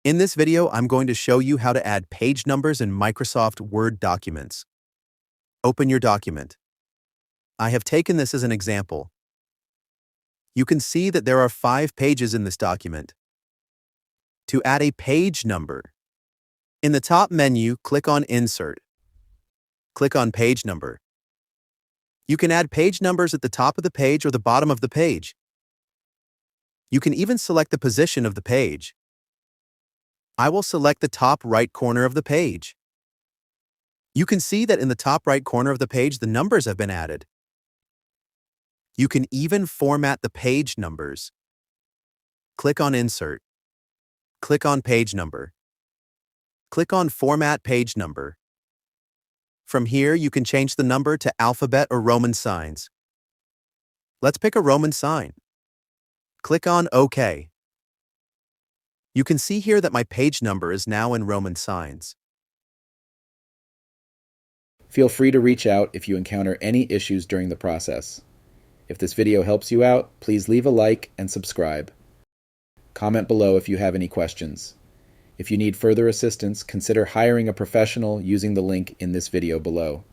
In this video, I'm going to show you how to add page numbers in Microsoft Word documents. Open your document. I have taken this as an example. You can see that there are 5 pages in this document. To add a page number, in the top menu, click on Insert. Click on Page Number. You can add page numbers at the top of the page or the bottom of the page. You can even select the position of the page. I will select the top right corner of the page. You can see that in the top right corner of the page, the numbers have been added. You can even format the page numbers. Click on Insert. Click on Page Number. Click on Format Page Number. From here, you can change the number to alphabet or Roman signs. Let's pick a Roman sign. Click on OK. You can see here that my page number is now in Roman signs. Feel free to reach out if you encounter any issues during the process. If this video helps you out, please leave a like and subscribe. Comment below if you have any questions. If you need further assistance, consider hiring a professional using the link in this video below.